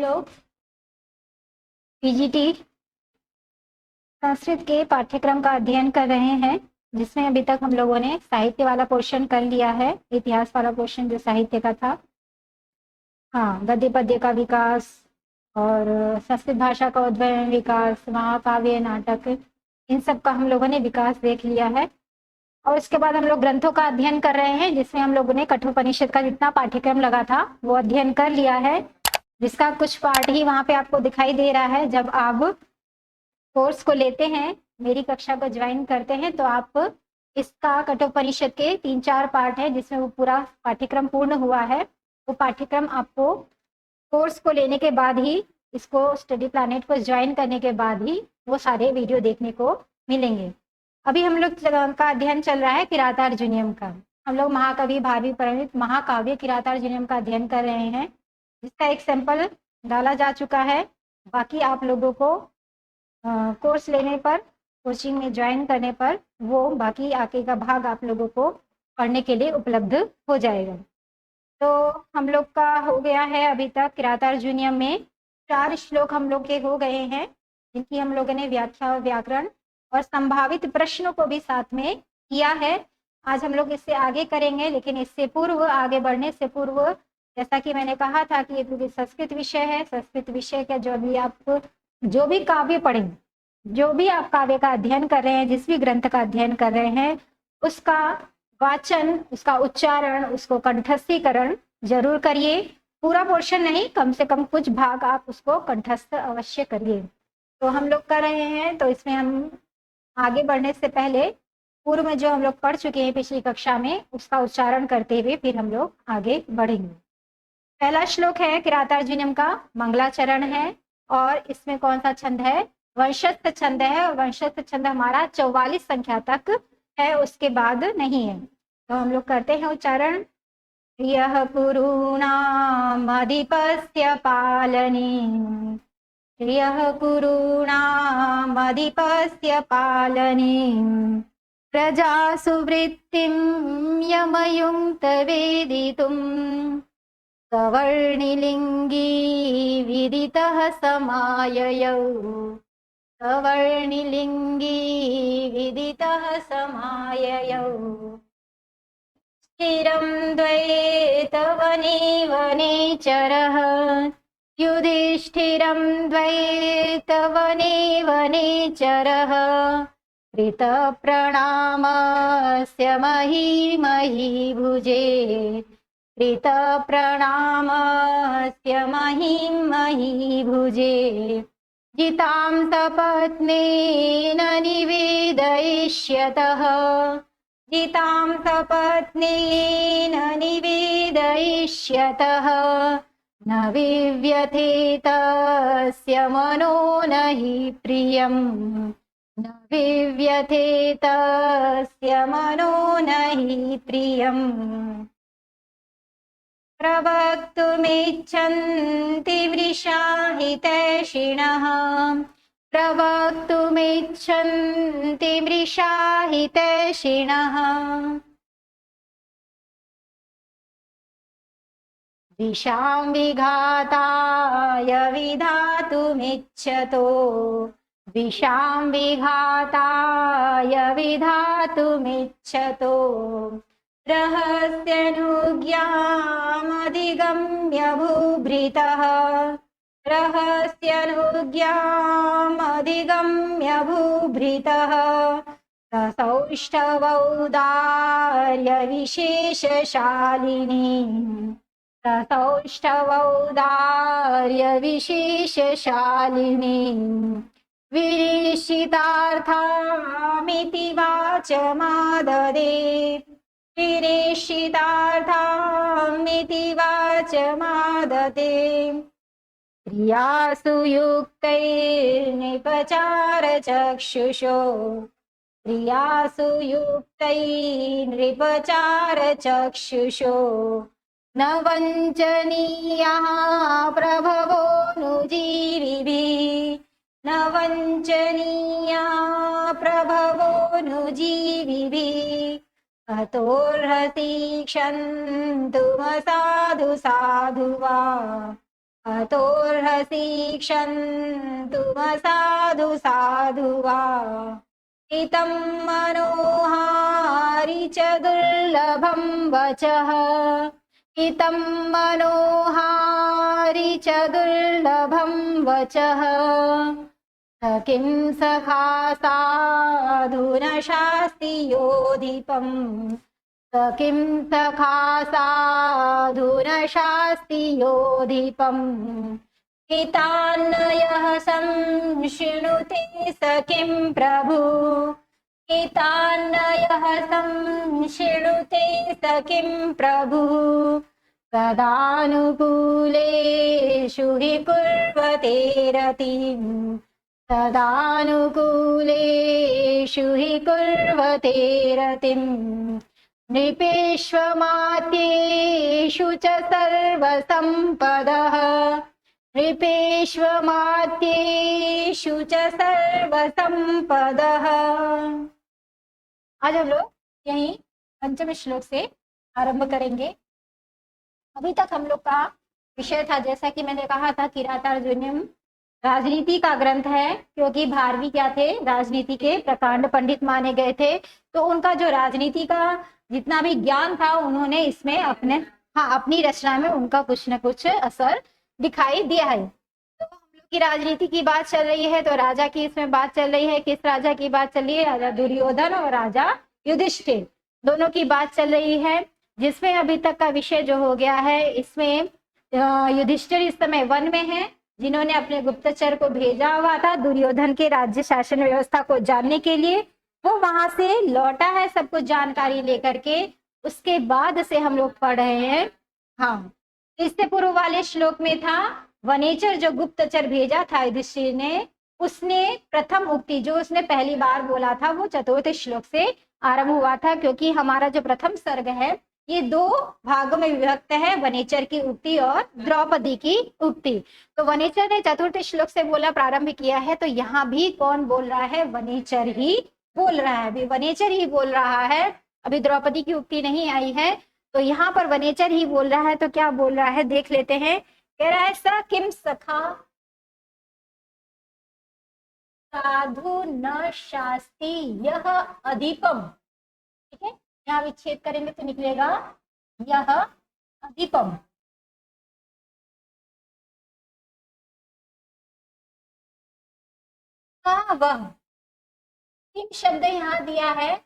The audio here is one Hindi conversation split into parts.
लोग पीजीटी संस्कृत के पाठ्यक्रम का अध्ययन कर रहे हैं, जिसमें अभी तक हम लोगों ने साहित्य वाला पोर्शन कर लिया है। इतिहास वाला पोर्शन जो साहित्य का था, हाँ, गद्य पद्य का विकास और संस्कृत भाषा का उद्भव विकास, महाकाव्य, नाटक, इन सब का हम लोगों ने विकास देख लिया है। और इसके बाद हम लोग ग्रंथों का अध्ययन कर रहे हैं, जिसमें हम लोगों ने कठोपनिषद का जितना पाठ्यक्रम लगा था वो अध्ययन कर लिया है, जिसका कुछ पार्ट ही वहां पे आपको दिखाई दे रहा है। जब आप कोर्स को लेते हैं, मेरी कक्षा को ज्वाइन करते हैं, तो आप इसका कठोपनिषद के 3-4 पार्ट है जिसमें वो पूरा पाठ्यक्रम पूर्ण हुआ है। वो पाठ्यक्रम आपको कोर्स को लेने के बाद ही, इसको स्टडी प्लैनेट को ज्वाइन करने के बाद ही वो सारे वीडियो देखने को मिलेंगे। अभी हम लोग का अध्ययन चल रहा है किरातार्जुनीयम का। हम लोग महाकवि भारवी परिणीत महाकाव्य किरातार्जुनीयम का अध्ययन कर रहे हैं, जिसका एक सैंपल डाला जा चुका है। बाकी आप लोगों को कोर्स लेने पर, कोचिंग में ज्वाइन करने पर वो बाकी आगे का भाग आप लोगों को पढ़ने के लिए उपलब्ध हो जाएगा। तो हम लोग का हो गया है अभी तक किरातार्जुनीयम में 4 श्लोक हम लोग के हो गए हैं, जिनकी हम लोगों ने व्याख्या और व्याकरण और संभावित प्रश्नों को भी साथ में किया है। आज हम लोग इससे आगे करेंगे, लेकिन इससे पूर्व, आगे बढ़ने से पूर्व, जैसा कि मैंने कहा था कि ये संस्कृत विषय है। संस्कृत विषय का जो भी काव्य पढ़ेंगे, जो भी आप काव्य का अध्ययन कर रहे हैं, जिस भी ग्रंथ का अध्ययन कर रहे हैं, उसका वाचन, उसका उच्चारण, उसको कंठस्थीकरण जरूर करिए। पूरा पोर्शन नहीं, कम से कम कुछ भाग आप उसको कंठस्थ अवश्य करिए। तो हम लोग कर रहे हैं, तो इसमें हम आगे बढ़ने से पहले पूर्व में जो हम लोग पढ़ चुके हैं पिछली कक्षा में, उसका उच्चारण करते हुए फिर हम लोग आगे बढ़ेंगे। पहला श्लोक है किरातार्जुनीयम का, मंगलाचरण है, और इसमें कौन सा छंद है? वंशस्थ छंद है। और वंशस्थ छंद हमारा 44 संख्या तक है, उसके बाद नहीं है। तो हम लोग करते हैं उच्चारण। यह कुरूणाम अधिपस्य पालनी, यह कुरूणाम अधिपस्य पालनी, प्रजासु वृत्तिं यमयुङ्क्त वेदितुं, सवर्णिलिङ्गी विदितः समाययौ, सवर्णिलिङ्गी विदितः समाययौ, स्थिरं द्वैतवने वनेचरः, युधिष्ठिरं द्वैतवने वनेचरः, कृतप्रणामस्य मही भुजे, कृतप्रणामस्य मही भुजे, जितां सपत्नेन निवेदयिष्यतः, जितां सपत्नेन निवेदयिष्यतः, न विव्यथेतस्य मनो न हि प्रियम्, न विव्यथेतस्य मनो न हि प्रियम्, प्रवक्तुमिच्छन्ति वृषा हितैषिणः, प्रवक्तुमिच्छन्ति वृषा हितैषिणः, विषां विघाताय विधातुमिच्छतो, विषां विघाताय विधातुमिच्छतो, रहस्यनुज्ञामधिगम्य भूभृतः, रहस्यनुज्ञामधिगम्य भूभृतः, ससौष्ठवौदार्यविशेषशालिनी, ससौष्ठवौदार्यविशेषशालिनी, विरीषितार्थामिति वाचमाददे, विरीषितार्थामिति वाचमादते, क्रियासु युक्तैर्नृपचारचक्षुषो, क्रियासु युक्तैर्नृपचारचक्षुषो, न वञ्चनीयाः प्रभवो नुजीविभिः, न वञ्चनीयाः प्रभवो नुजीविभिः, अतोऽर्हति क्षन्तुमसाधु साधु वा, अतोर्हसि क्षन्तुमसाधु साधु वा हितं मनोहारि च दुर्लभं वचः हितं मनोहारि च दुर्लभं वचः किं सखा साधुन शास्ति योधिपम् किं सखा साधुन शास्ति योधिपम् हितान्नयः संशृणुते स किं प्रभु हितान्नयः संशृणुते स किं प्रभु तदानुकूलेषु हि कुर्वते रतिम् तदानुकूलेषु हि कुर्वते रतिम् नृपेष्वमात्येषु च सर्वसम्पदः नृपेष्वमात्येषु च सर्वसम्पदः। आज हम लोग यहीं पंचम श्लोक से आरंभ करेंगे। अभी तक हम लोग का विषय था, जैसा कि मैंने कहा था, किरातार्जुनीयम राजनीति का ग्रंथ है, क्योंकि भारवी क्या थे, राजनीति के प्रकांड पंडित माने गए थे। तो उनका जो राजनीति का जितना भी ज्ञान था, उन्होंने इसमें अपनी रचना में उनका कुछ न कुछ असर दिखाई दिया है। तो हम लोग की राजनीति की बात चल रही है, तो राजा की इसमें बात चल रही है। किस राजा की बात चल रही है? राजा दुर्योधन और राजा युधिष्ठिर, दोनों की बात चल रही है। जिसमें अभी तक का विषय जो हो गया है, इसमें युधिष्ठिर इस समय वन में है, जिन्होंने अपने गुप्तचर को भेजा हुआ था दुर्योधन के राज्य शासन व्यवस्था को जानने के लिए। वो वहां से लौटा है सब कुछ जानकारी लेकर के। उसके बाद से हम लोग पढ़ रहे हैं। हाँ, इससे पूर्व वाले श्लोक में था वनेचर, जो गुप्तचर भेजा था युधिष्ठिर ने, उसने प्रथम उक्ति जो उसने पहली बार बोला था, वो चतुर्थ श्लोक से आरंभ हुआ था। क्योंकि हमारा जो प्रथम सर्ग है, ये दो भागों में विभक्त है, वनेचर की उक्ति और द्रौपदी की उक्ति। तो वनेचर ने चतुर्थ श्लोक से बोला, प्रारंभ किया है। तो यहाँ भी कौन बोल रहा है? वनेचर ही बोल रहा है, अभी वनेचर ही बोल रहा है। अभी द्रौपदी की उक्ति नहीं आई है, तो यहाँ पर वनेचर ही बोल रहा है। तो क्या बोल रहा है देख लेते हैं। कह रहा है, स किम सखा साधु न शास्ति यह अधिपम। ठीक है, यहाँ विच्छेद करेंगे तो निकलेगा यह अधिपम। वह किम शब्द यहाँ दिया है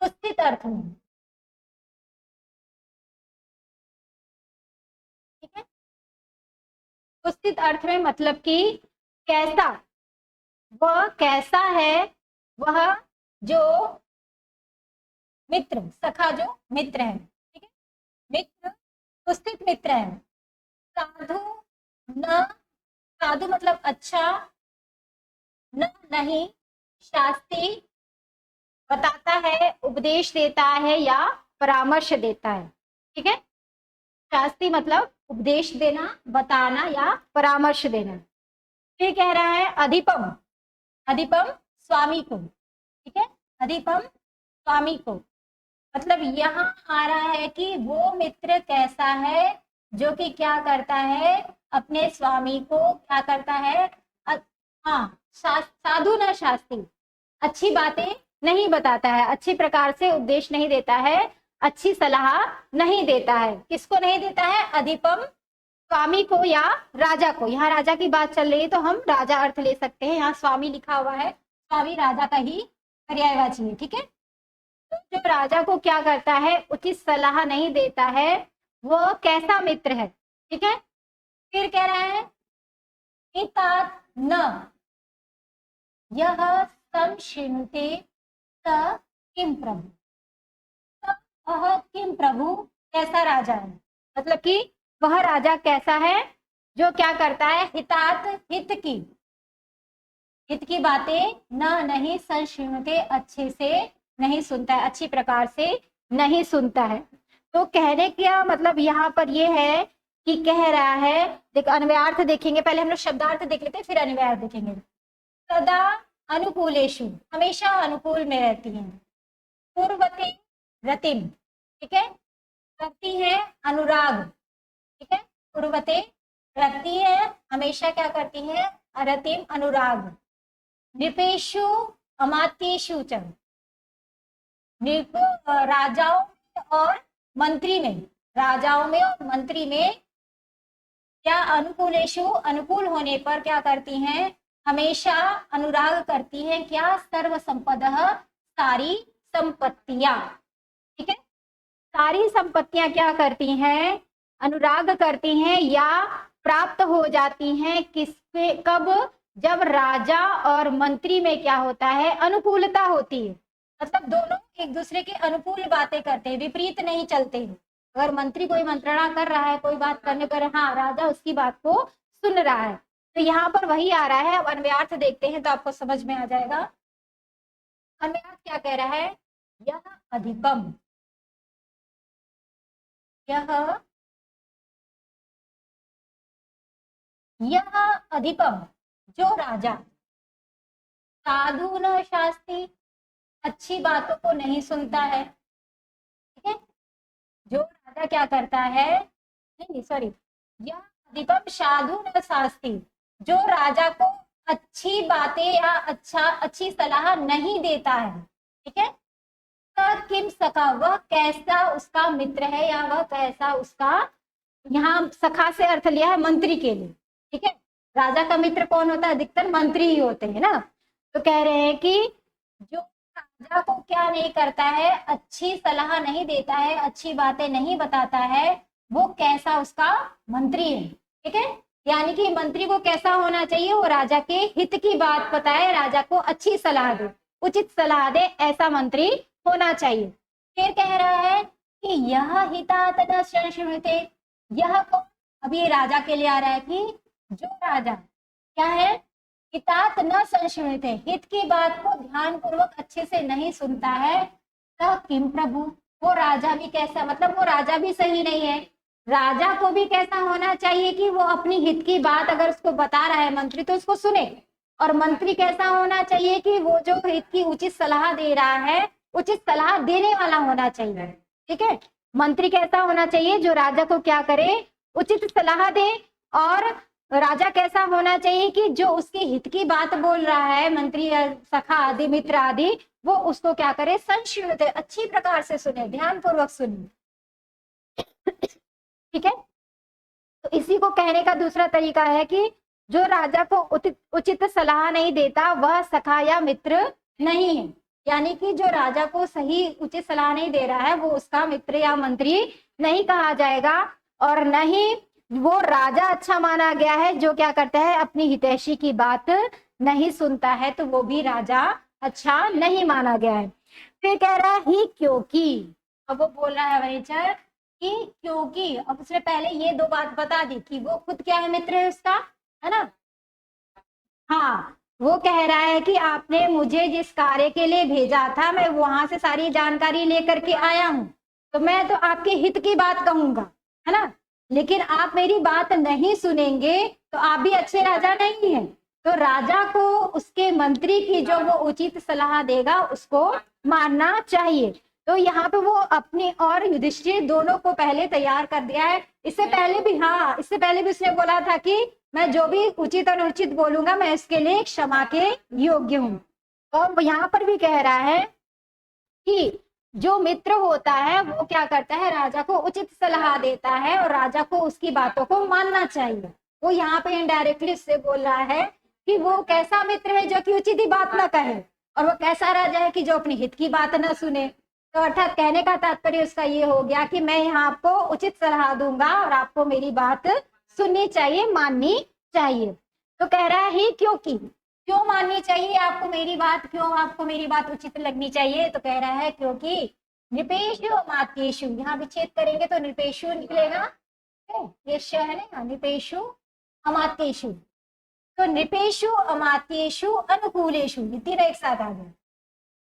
सुस्थित अर्थ में। ठीक है, सुस्थित अर्थ में मतलब कि कैसा, वह कैसा है, वह जो मित्र, सखा जो मित्र है। ठीक है, मित्र, सुस्थित मित्र है। साधु न, साधु मतलब अच्छा, न नहीं, शास्त्री बताता है, उपदेश देता है या परामर्श देता है। ठीक है, शास्त्री मतलब उपदेश देना, बताना या परामर्श देना। फिर कह रहा है अधिपम, अधिपम स्वामी को। ठीक है, अधिपम स्वामी को मतलब यहाँ आ रहा है कि वो मित्र कैसा है, जो कि क्या करता है, अपने स्वामी को क्या करता है, हाँ, साधु न शास्त्री, अच्छी बातें नहीं बताता है, अच्छी प्रकार से उपदेश नहीं देता है, अच्छी सलाह नहीं देता है। किसको नहीं देता है? अधिपम स्वामी को या राजा को। यहाँ राजा की बात चल रही है, तो हम राजा अर्थ ले सकते हैं। यहाँ स्वामी लिखा हुआ है, स्वामी राजा का ही पर्यायवाची है। ठीक है, तो जो राजा को क्या करता है, उचित सलाह नहीं देता है, वो कैसा मित्र है। ठीक है, फिर कह रहा है हितात न यह संशिणुते स किम प्रभु। किम प्रभु कैसा राजा है, मतलब कि वह राजा कैसा है जो क्या करता है, हितात हित की बातें न नहीं, संशिणुते अच्छे से नहीं सुनता है, अच्छी प्रकार से नहीं सुनता है। तो कहने का मतलब यहाँ पर ये है कि कह रहा है, देख अन्वयार्थ देखेंगे, पहले हम लोग शब्दार्थ देख लेते हैं, फिर अन्वयार्थ देखेंगे। सदा अनुकूलेषु, हमेशा अनुकूल में रहती हैं। पूर्वते रतिम, ठीक है, करती है अनुराग। ठीक है, कुर्वते रखती है, हमेशा क्या करती है, अरतिम अनुराग, नृपेषु अमात्येषु च, राजाओं में और मंत्री में, राजाओं में और मंत्री में क्या अनुकूलेशु अनुकूल होने पर क्या करती हैं, हमेशा अनुराग करती हैं, क्या सर्व संपदः सारी संपत्तियां, ठीक है, सारी संपत्तियां क्या करती हैं, अनुराग करती हैं या प्राप्त हो जाती हैं, किसपे, कब, जब राजा और मंत्री में क्या होता है, अनुकूलता होती है, मतलब दोनों एक दूसरे के अनुकूल बातें करते हैं, विपरीत नहीं चलते हैं। अगर मंत्री कोई मंत्रणा कर रहा है कोई बात करने पर, हाँ राजा उसकी बात को सुन रहा है, तो यहाँ पर वही आ रहा है। अब अन्वयार्थ देखते हैं तो आपको समझ में आ जाएगा। अन्वयार्थ क्या कह रहा है, यह अधिकम, यह अधिकम, जो राजा साधु न शास्ति, अच्छी बातों को नहीं सुनता है, ठीक है, जो राजा क्या करता है, नहीं सॉरी, यह अधिकम साधु न शास्ति, जो राजा को अच्छी बातें या अच्छी सलाह नहीं देता है, ठीक है, किम सखा, वह कैसा उसका मित्र है या वह कैसा उसका, यहाँ सखा से अर्थ लिया है मंत्री के लिए, ठीक है, राजा का मित्र कौन होता है, अधिकतर मंत्री ही होते हैं ना, तो कह रहे हैं कि जो राजा को क्या नहीं करता है, अच्छी सलाह नहीं देता है, अच्छी बातें नहीं बताता है, वो कैसा उसका मंत्री है, ठीक है, यानी कि मंत्री को कैसा होना चाहिए, वो राजा के हित की बात बताए, राजा को अच्छी सलाह दे, उचित सलाह दे, ऐसा मंत्री होना चाहिए। फिर कह रहा है कि यह हितात न संशृणुते, यह को, अब ये राजा के लिए आ रहा है कि जो राजा क्या है, हितात न संशृणुते, हित की बात को ध्यान पूर्वक अच्छे से नहीं सुनता है, तो किम प्रभु, वो राजा भी कैसा, मतलब वो राजा भी सही नहीं है, राजा को भी कैसा होना चाहिए कि वो अपनी हित की बात अगर उसको बता रहा है मंत्री तो उसको सुने, और मंत्री कैसा होना चाहिए कि वो जो हित की उचित सलाह दे रहा है, उचित सलाह देने वाला होना चाहिए, ठीक है, मंत्री कैसा होना चाहिए, जो राजा को क्या करे, उचित सलाह दे, और राजा कैसा होना चाहिए कि जो उसके हित की बात बोल रहा है, मंत्री सखा आदि मित्र आदि, वो उसको क्या करे, संशुद्ध अच्छी प्रकार से सुने, ध्यान पूर्वक सुने, ठीक है। तो इसी को कहने का दूसरा तरीका है कि जो राजा को उचित सलाह नहीं देता वह सखा या मित्र नहीं है, यानी कि जो राजा को सही उचित सलाह नहीं दे रहा है वो उसका मित्र या मंत्री नहीं कहा जाएगा, और न ही वो राजा अच्छा माना गया है जो क्या करता है, अपनी हितैषी की बात नहीं सुनता है, तो वो भी राजा अच्छा नहीं माना गया है। फिर कह रहा है ही क्योंकि, अब वो बोल रहा है वनीचर कि क्योंकि, अब उसने पहले ये दो बात बता दी कि वो खुद क्या है, मित्र है उसका, है ना, हाँ, वो कह रहा है कि आपने मुझे जिस कार्य के लिए भेजा था मैं वहां से सारी जानकारी लेकर के आया हूं, तो मैं तो आपके हित की बात कहूंगा, है ना, लेकिन आप मेरी बात नहीं सुनेंगे तो आप भी अच्छे राजा नहीं हैं। तो राजा को उसके मंत्री की जो वो उचित सलाह देगा उसको मानना चाहिए। तो यहाँ पे वो अपने और युधिष्ठिर दोनों को पहले तैयार कर दिया है। इससे पहले भी, हाँ, इससे पहले भी उसने बोला था कि मैं जो भी उचित और अनुचित बोलूंगा मैं इसके लिए क्षमा के योग्य हूँ। और यहाँ पर भी कह रहा है कि जो मित्र होता है वो क्या करता है, राजा को उचित सलाह देता है और राजा को उसकी बातों को मानना चाहिए। वो यहाँ पे इनडायरेक्टली उससे बोल रहा है कि वो कैसा मित्र है जो कि उचित ही बात ना कहे, और वो कैसा राजा है कि जो अपनी हित की बात ना सुने। तो अर्थात कहने का तात्पर्य उसका ये हो गया कि मैं यहाँ आपको उचित सलाह दूंगा और आपको मेरी बात सुननी चाहिए, माननी चाहिए। तो कह रहा है क्योंकि, क्यों माननी चाहिए आपको मेरी बात, क्यों आपको मेरी बात उचित लगनी चाहिए, तो कह रहा है क्योंकि नृपेषु अमात्येषु, यहाँ विच्छेद करेंगे तो नृपेषु निकलेगा, ये श है ना, नृपेषु अमात्येषु, तो नृपेषु अमात्येषु अनुकूलेषु, ये तीनों एक साथ आ गए,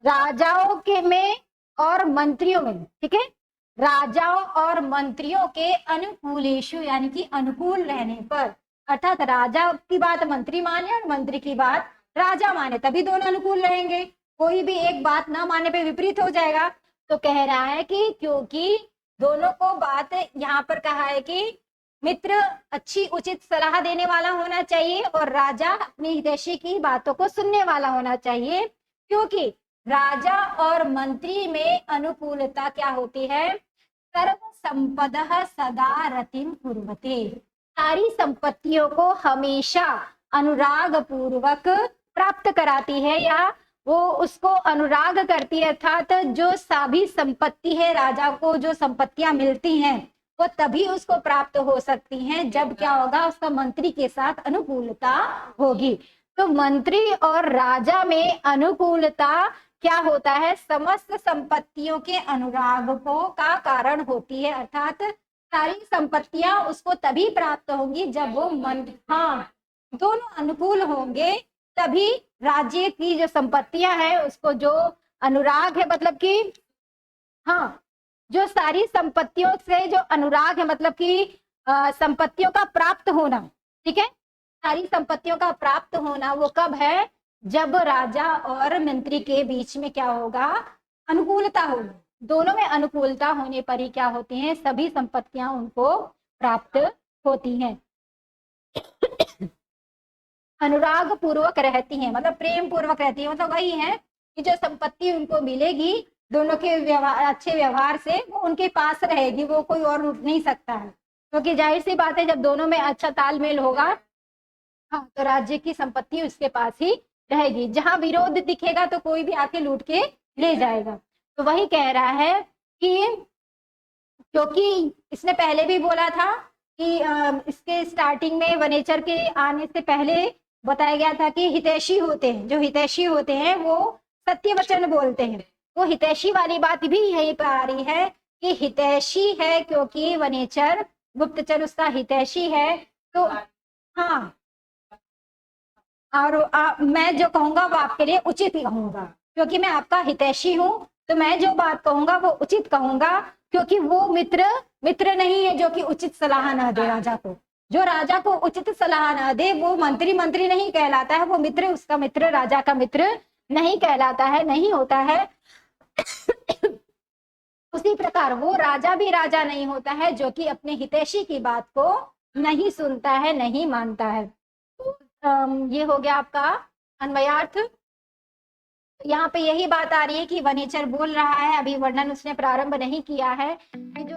राजाओं के में और मंत्रियों में, ठीक है, राजाओं और मंत्रियों के अनुकूलेषु यानी कि अनुकूल रहने पर, अर्थात राजा की बात मंत्री माने और मंत्री की बात राजा माने, तभी दोनों अनुकूल रहेंगे, कोई भी एक बात ना मानने पे विपरीत हो जाएगा। तो कह रहा है कि क्योंकि दोनों को बात यहाँ पर कहा है कि मित्र अच्छी उचित सलाह देने वाला होना चाहिए और राजा अपनी हितैषी की बातों को सुनने वाला होना चाहिए, क्योंकि राजा और मंत्री में अनुकूलता क्या होती है, सर्व संपदः सदा रतिम कुर्वते, सारी संपत्तियों को हमेशा अनुराग पूर्वक प्राप्त कराती है, या वो उसको अनुराग करती है, अर्थात जो सभी संपत्ति है, राजा को जो संपत्तियां मिलती हैं वो तभी उसको प्राप्त हो सकती हैं जब क्या होगा, उसका मंत्री के साथ अनुकूलता होगी। तो मंत्री और राजा में अनुकूलता क्या होता है, समस्त संपत्तियों के अनुराग को का कारण होती है, अर्थात सारी संपत्तियां उसको तभी प्राप्त होंगी जब वो हाँ दोनों अनुकूल होंगे, तभी राज्य की जो संपत्तियां है उसको जो अनुराग है, मतलब कि हाँ जो सारी संपत्तियों से जो अनुराग है, मतलब कि संपत्तियों का प्राप्त होना, ठीक है, सारी संपत्तियों का प्राप्त होना वो कब है, जब राजा और मंत्री के बीच में क्या होगा, अनुकूलता होगी। दोनों में अनुकूलता होने पर ही क्या होती हैं, सभी संपत्तियां उनको प्राप्त होती हैं। अनुराग पूर्वक रहती हैं, मतलब प्रेम पूर्वक रहती है, मतलब वही है कि जो संपत्ति उनको मिलेगी दोनों के व्यवहार, अच्छे व्यवहार से वो उनके पास रहेगी, वो कोई और लूट नहीं सकता है, क्योंकि जाहिर सी बात है जब दोनों में अच्छा तालमेल होगा, हाँ, तो राज्य की संपत्ति उसके पास ही रहेगी। जहां विरोध दिखेगा तो कोई भी आके लूट के ले जाएगा। तो वही कह रहा है कि क्योंकि इसने पहले भी बोला था कि इसके स्टार्टिंग में वनेचर के आने से पहले बताया गया था कि हितैषी होते हैं, जो हितैषी होते हैं वो सत्य वचन बोलते हैं। वो हितैषी वाली बात भी यही पर आ रही है कि हितैषी है क्योंकि वनेचर गुप्तचर उसका हितैषी है, तो हाँ, और मैं जो कहूंगा वो आपके लिए उचित ही कहूंगा, क्योंकि मैं आपका हितैषी हूँ, तो मैं जो बात कहूंगा वो उचित कहूंगा, क्योंकि वो मित्र नहीं है जो कि उचित सलाह ना दे राजा को। जो राजा को उचित सलाह ना दे वो मंत्री नहीं कहलाता है, वो मित्र, उसका मित्र राजा का मित्र नहीं कहलाता है, नहीं होता है। उसी प्रकार वो राजा भी राजा नहीं होता है जो कि अपने हितैषी की बात को नहीं सुनता है, नहीं मानता है। ये हो गया आपका अन्वयार्थ। यहाँ पे यही बात आ रही है कि वनेचर बोल रहा है, अभी वर्णन उसने प्रारंभ नहीं किया है, कि जो